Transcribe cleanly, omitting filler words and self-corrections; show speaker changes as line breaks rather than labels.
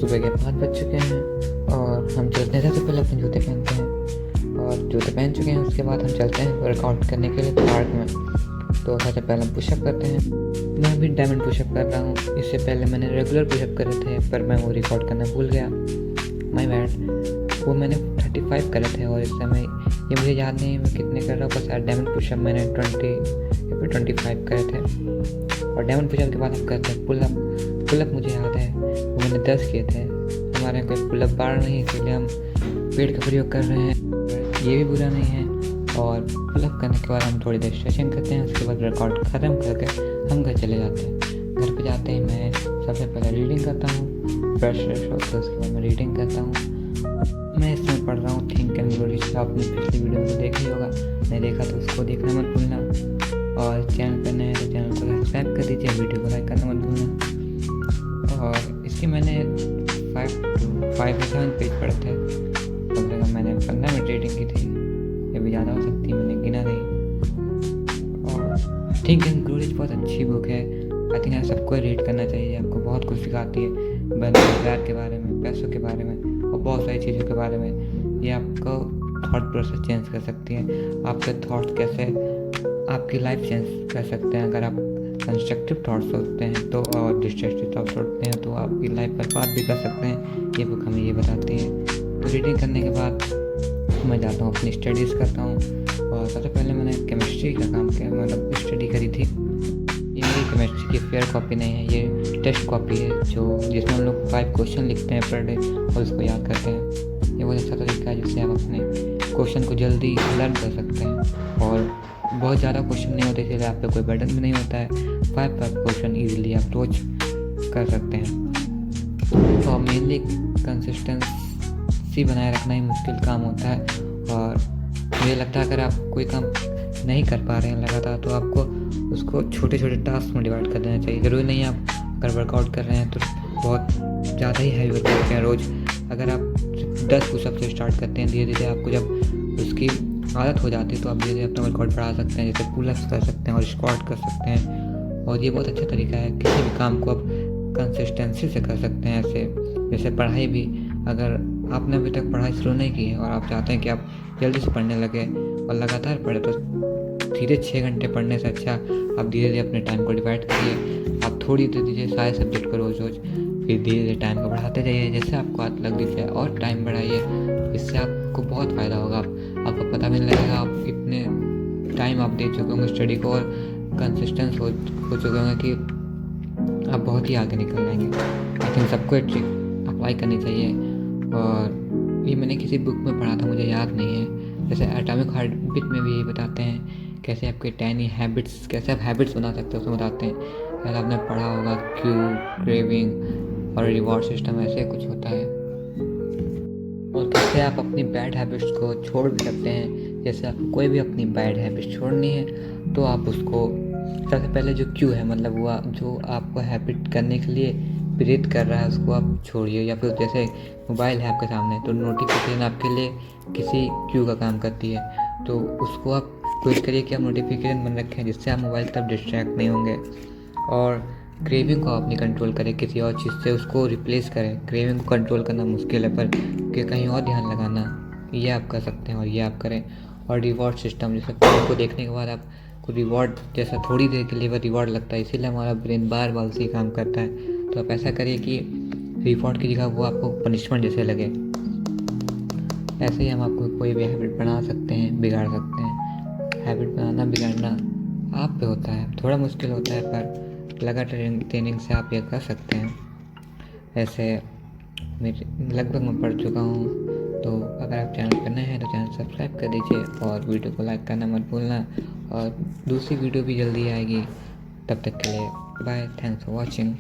सुबह के 5 बज चुके हैं और हम चलते हैं। सबसे पहले अपने जूते पहनते हैं और जूते पहन चुके हैं उसके बाद हम चलते हैं वर्कआउट करने के लिए पार्क में। तो सबसे पहले हम पुशअप करते हैं। मैं भी डायमंड पुशअप कर रहा हूँ। इससे पहले मैंने रेगुलर पुशअप करे थे पर मैं वो रिकॉर्ड करना भूल गया, माय बैड। वो मैंने 35 करे थे और इस समय ये मुझे याद नहीं है मैं कितने कर रहा हूँ। बस यार डायमंड पुशअप मैंने 20 या फिर 25 करे थे। और डायमंड पुशअप के बाद हम करते हैं पुलअप मुझे याद है वो मैंने 10 किए थे। हमारे यहाँ कोई पुलअप बार नहीं, इसलिए हम पेट का प्रयोग कर रहे हैं, ये भी बुरा नहीं है। और पुलअप करने के बाद हम थोड़ी देर स्ट्रेचिंग करते हैं। उसके बाद वर्कआउट ख़त्म करके हम घर चले जाते हैं। घर पे जाते ही मैं सबसे पहले रीडिंग करता हूँ, ब्रश होकर उसके बाद मैं रीडिंग करता हूँ। मैं इस समय पढ़ रहा हूँ थिंक एंड ग्रो रिच। आपने पिछली वीडियो में देखा ही होगा, नहीं देखा तो उसको देखना मत भूलना। और चैनल पर नए हैं तो चैनल को सब्सक्राइब कर दीजिए, वीडियो को लाइक करना मत भूलना। और इसकी मैंने 5 से 7 पेज पढ़े थे। कम से कम मैंने 15 मिनट रीडिंग की थी, ये भी ज़्यादा हो सकती है, मैंने गिना नहीं। और थिंक एंड ग्रो रिच बहुत अच्छी बुक है। आई थिंक सबको रीड करना चाहिए। आपको बहुत कुछ सिखाती है, रोजगार के बारे में, पैसों के बारे में और बहुत सारी चीज़ों के बारे में। ये आपको थॉट प्रोसेस चेंज कर सकती है। आपके थॉट्स कैसे आपकी लाइफ चेंज कर सकते हैं। अगर आप कंस्ट्रक्टिव थॉट्स सोचते हैं तो और डिस्ट्रक्टिव थॉट्स सोचते हैं तो आपकी लाइफ बर्बाद भी कर सकते हैं। ये बुक हमें ये बताती है। तो रीडिंग करने के बाद मैं जाता हूँ अपनी स्टडीज़ करता हूँ। और सबसे पहले मैंने केमिस्ट्री का काम किया, मतलब स्टडी करी थी। ये मेरी केमिस्ट्री की फेयर कॉपी नहीं है, ये टेस्ट कॉपी है जिसमें हम लोग 5 क्वेश्चन लिखते हैं पर डे और उसको याद करते हैं। ये बहुत अच्छा तरीका है जिससे आप अपने क्वेश्चन को जल्दी लर्न कर सकते हैं। और बहुत ज़्यादा क्वेश्चन नहीं होते, इसलिए आप पे कोई बर्डन भी नहीं होता है। 5 क्वेश्चन ईजिली आप रोज कर सकते हैं। तो मेनली कंसिस्टेंसी बनाए रखना ही मुश्किल काम होता है। और मुझे लगता है अगर आप कोई काम नहीं कर पा रहे हैं लगातार तो आपको उसको छोटे छोटे टास्क में डिवाइड कर देना चाहिए। ज़रूरी नहीं आप अगर वर्कआउट कर रहे हैं तो बहुत ज़्यादा ही हैवी वर्कआउट करें रोज़। अगर आप 10 पुशअप से स्टार्ट करते हैं, धीरे धीरे आपको जब उसकी आदत हो जाती है तो आप धीरे धीरे अपना वर्कआउट बढ़ा सकते हैं। जैसे पुलअप्स कर सकते हैं और स्क्वाट कर सकते हैं। और ये बहुत अच्छा तरीका है, किसी भी काम को आप कंसिस्टेंसी से कर सकते हैं। जैसे पढ़ाई भी, अगर आपने अभी तक पढ़ाई शुरू नहीं की है और आप चाहते हैं कि आप जल्दी से पढ़ने लगे और लगातार पढ़े तो सीधे 6 घंटे पढ़ने से अच्छा आप धीरे धीरे अपने टाइम को डिवाइड करिए। आप थोड़ी दे दीजिए सारे सब्जेक्ट को रोज़, फिर धीरे धीरे टाइम को बढ़ाते जाइए। जैसे आपको आदत लग दीजिए और टाइम बढ़ाइए, इससे आपको बहुत फ़ायदा होगा। आपको पता भी नहीं लगेगा आप इतने टाइम आप दे चुके होंगे स्टडी को और कंसिस्टेंस हो चुके होंगे कि आप बहुत ही आगे निकल जाएंगे। आई थिंक सबको ये ट्रिक अप्लाई करनी चाहिए। और ये मैंने किसी बुक में पढ़ा था, मुझे याद नहीं है। जैसे एटॉमिक हैबिट में भी यही बताते हैं कैसे आपके टाइनी हैबिट्स, कैसे आप हैबिट्स बना सकते हैं उसमें बताते हैं। जैसे आपने पढ़ा होगा क्यू, क्रेविंग और रिवॉर्ड सिस्टम, ऐसे कुछ होता है। और कैसे आप अपनी बैड हैबिट्स को छोड़ भी सकते हैं। जैसे आपको कोई भी अपनी बैड हैबिट छोड़नी है तो आप उसको सबसे पहले जो क्यू है, मतलब वो जो आपको हैबिट करने के लिए प्रेरित कर रहा है उसको आप छोड़िए। या फिर जैसे मोबाइल है आपके सामने तो नोटिफिकेशन आपके लिए किसी क्यू का काम करती है, तो उसको आप कोशिश करिए कि आप नोटिफिकेशन बंद रखें जिससे आप मोबाइल की तरफ डिस्ट्रैक्ट नहीं होंगे। और क्रेविंग को अपनी कंट्रोल करें, किसी और चीज़ से उसको रिप्लेस करें। क्रेविंग को कंट्रोल करना मुश्किल है पर कि कहीं और ध्यान लगाना ये आप कर सकते हैं और ये आप करें। और रिवॉर्ड सिस्टम, जैसे फिल्म को देखने के बाद आपको रिवॉर्ड, जैसा थोड़ी देर के लिए रिवॉर्ड लगता है, इसीलिए हमारा ब्रेन बार बार उसी काम करता है। तो आप ऐसा करिए कि रिवॉर्ड की जगह वो आपको पनिशमेंट जैसे लगे। ऐसे ही हम आपको कोई भी हैबिट बना सकते हैं, बिगाड़ सकते हैं। हैबिट बनाना बिगाड़ना आप पे होता है, थोड़ा मुश्किल होता है पर लगातार ट्रेनिंग से आप ये कर सकते हैं। ऐसे मेरे लगभग मैं पढ़ चुका हूँ। तो अगर आप चैनल पर नए हैं तो चैनल सब्सक्राइब कर दीजिए और वीडियो को लाइक करना मत भूलना। और दूसरी वीडियो भी जल्दी आएगी, तब तक के लिए बाय, थैंक्स फॉर वॉचिंग।